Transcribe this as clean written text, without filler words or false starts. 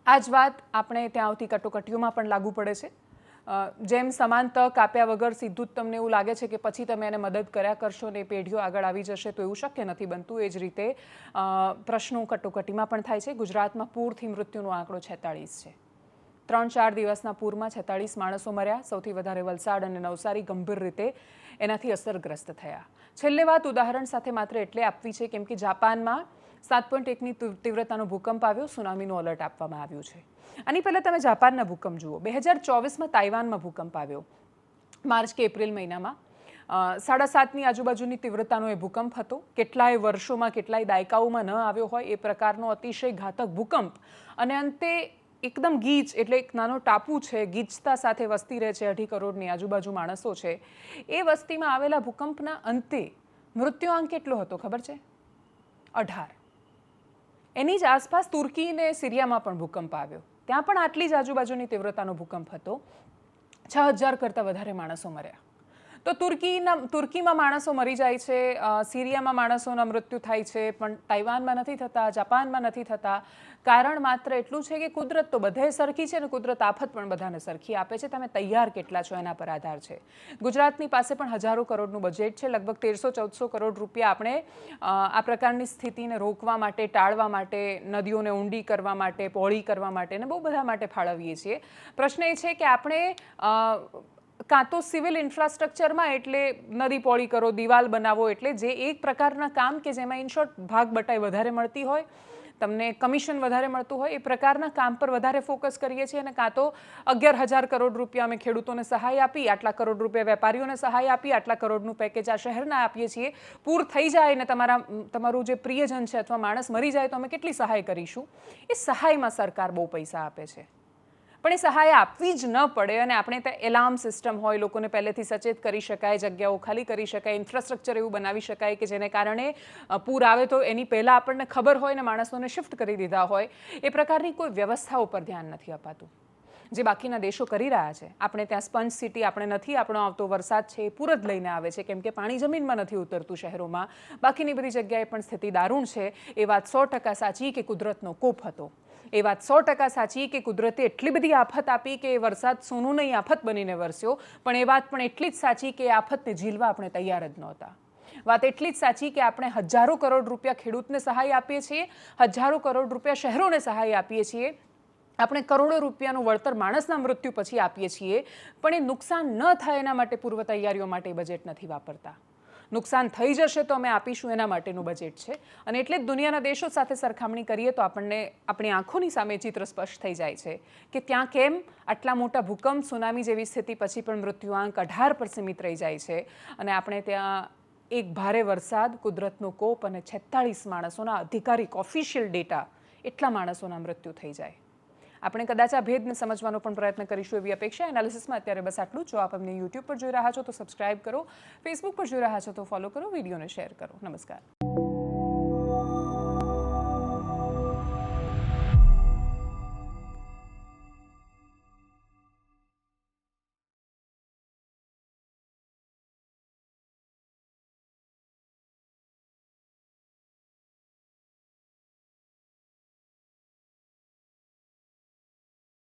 આ જ વાત આપણે ત્યાં આવતી કટોકટીઓમાં પણ લાગુ પડે છે. જેમ સમાન તક આપ્યા વગર સીધું જ તમને એવું લાગે છે કે પછી તમે એને મદદ કર્યા કરશો ને પેઢીઓ આગળ આવી જશે, તો એવું શક્ય નથી બનતું. એ જ રીતે પ્રશ્નો કટોકટીમાં પણ થાય છે. ગુજરાતમાં પૂરથી મૃત્યુનો આંકડો 46 છે. 3-4 દિવસના પૂરમાં 46 માણસો મર્યા. સૌથી વધારે વલસાડ અને નવસારી ગંભીર રીતે એનાથી અસરગ્રસ્ત થયા. છેલ્લે વાત ઉદાહરણ સાથે માત્ર એટલે આપવી છે કેમ કે જાપાનમાં 7.1ની તીવ્રતાનો ભૂકંપ આવ્યો, સુનામીનું એલર્ટ આપવામાં આવ્યું છે. આની પહેલાં તમે જાપાનના ભૂકંપ જુઓ. 2024માં તાઇવાનમાં ભૂકંપ આવ્યો, માર્ચ કે એપ્રિલ મહિનામાં. 7.5ની આજુબાજુની તીવ્રતાનો એ ભૂકંપ હતો. કેટલાય વર્ષોમાં, કેટલાય દાયકાઓમાં ન આવ્યો હોય એ પ્રકારનો અતિશય ઘાતક ભૂકંપ. અને અંતે એકદમ ગીચ, એટલે એક નાનો ટાપુ છે, ગીચતા સાથે વસ્તી રહે છે, 2.5 કરોડની આજુબાજુ માણસો છે. એ વસ્તીમાં આવેલા ભૂકંપના અંતે મૃત્યુઆંક કેટલો હતો ખબર છે? 18. એની જ આસપાસ તુર્કી અને સિરિયામાં પણ ભૂકંપ આવ્યો. ત્યાં પણ આટલી જ આજુબાજુની તીવ્રતાનો ભૂકંપ હતો. 6000 કરતાં વધારે માણસો મર્યા. તો તુર્કીમાં માણસો મરી જાય છે, સિરિયામાં માણસોના મૃત્યુ થાય છે, પણ તાઇવાનમાં નથી થતા, જાપાનમાં નથી થતા. કારણ માત્ર એટલું છે કે કુદરત તો બધે સરખી છે ને કુદરત આફત પણ બધાને સરખી આપે છે. તમે તૈયાર કેટલા છો એના પર આધાર છે. ગુજરાતની પાસે પણ હજારો કરોડનું બજેટ છે. લગભગ 1300-1400 કરોડ રૂપિયા આપણે આ પ્રકારની સ્થિતિને રોકવા માટે, ટાળવા માટે, નદીઓને ઊંડી કરવા માટે, પહોળી કરવા માટે ને બહુ બધા માટે ફાળવીએ છીએ. પ્રશ્ન એ છે કે આપણે કાં તો સિવિલ ઇન્ફ્રાસ્ટ્રક્ચરમાં, એટલે નદી પહોળી કરો, દિવાલ બનાવો, એટલે જે એક પ્રકારના કામ કે જેમાં ઇન શોર્ટ ભાગ બટાઈ વધારે મળતી હોય, તમને કમિશન વધારે મળતું હોય, એ પ્રકારના કામ પર વધારે ફોકસ કરીએ છીએ. અને કાં તો 11,000 કરોડ રૂપિયા અમે ખેડૂતોને સહાય આપી, આટલા કરોડ રૂપિયા વેપારીઓને સહાય આપી, આટલા કરોડનું પેકેજ આ શહેરના આપીએ છીએ. પૂર થઈ જાય ને તમારું જે પ્રિયજન છે અથવા માણસ મરી જાય તો અમે કેટલી સહાય કરીશું? એ સહાયમાં સરકાર બહુ પૈસા આપે છે. પણ એ સહાય આપવી જ ન પડે અને આપણે ત્યાં એલાર્મ સિસ્ટમ હોય, લોકોને પહેલેથી સચેત કરી શકાય, જગ્યાઓ ખાલી કરી શકાય, ઇન્ફ્રાસ્ટ્રક્ચર એવું બનાવી શકાય કે જેને કારણે પૂર આવે તો એની પહેલાં આપણને ખબર હોય ને માણસોને શિફ્ટ કરી દીધા હોય. એ પ્રકારની કોઈ વ્યવસ્થાઓ પર ધ્યાન નથી અપાતું, જે બાકીના દેશો કરી રહ્યા છે. આપણે ત્યાં સ્પંજ સિટી આપણે નથી. આપણો આવતો વરસાદ છે એ પૂર જ લઈને આવે છે કેમ કે પાણી જમીનમાં નથી ઉતરતું શહેરોમાં. બાકીની બધી જગ્યાએ પણ સ્થિતિ દારૂણ છે. એ વાત 100% સાચી કે કુદરતનો કોપ હતો. એ વાત 100% સાચી કે કુદરતે એટલી બધી આફત આપી કે એ વરસાદ સોનું નહીં આફત બનીને વરસ્યો. પણ એ વાત પણ એટલી જ સાચી કે આફતને ઝીલવા આપણે તૈયાર જ નહોતા. વાત એટલી જ સાચી કે આપણે હજારો કરોડ રૂપિયા ખેડૂતને સહાય આપીએ છીએ, હજારો કરોડ રૂપિયા શહેરોને સહાય આપીએ છીએ, આપણે કરોડો રૂપિયાનું વળતર માણસના મૃત્યુ પછી આપીએ છીએ, પણ એ નુકસાન ન થાય એના માટે પૂર્વ તૈયારીઓ માટે બજેટ નથી વાપરતા. નુકસાન થઈ જશે તો અમે આપીશું એના માટેનું બજેટ છે. અને એટલે જ દુનિયાના દેશો સાથે સરખામણી કરીએ તો આપણને આપણી આંખોની સામે ચિત્ર સ્પષ્ટ થઈ જાય છે કે ત્યાં કેમ આટલા મોટા ભૂકંપ, સુનામી જેવી સ્થિતિ પછી પણ મૃત્યુઆંક 18 પર સીમિત રહી જાય છે. અને આપણે ત્યાં એક ભારે વરસાદ, કુદરતનો કોપ અને 46 માણસોના અધિકારિક ઓફિશિયલ ડેટા, એટલા માણસોના મૃત્યુ થઈ જાય. આપણે કદાચ આ ભેદને સમજવાનો પણ પ્રયત્ન કરીશું એવી અપેક્ષા. એનાલિસિસમાં અત્યારે બસ આટલું. જો આપ અમને યુટ્યુબ પર જોઈ રહ્યા છો તો સબસ્ક્રાઇબ કરો, ફેસબુક પર જોઈ રહ્યા છો તો ફોલો કરો, વિડીયોને શેર કરો. નમસ્કાર.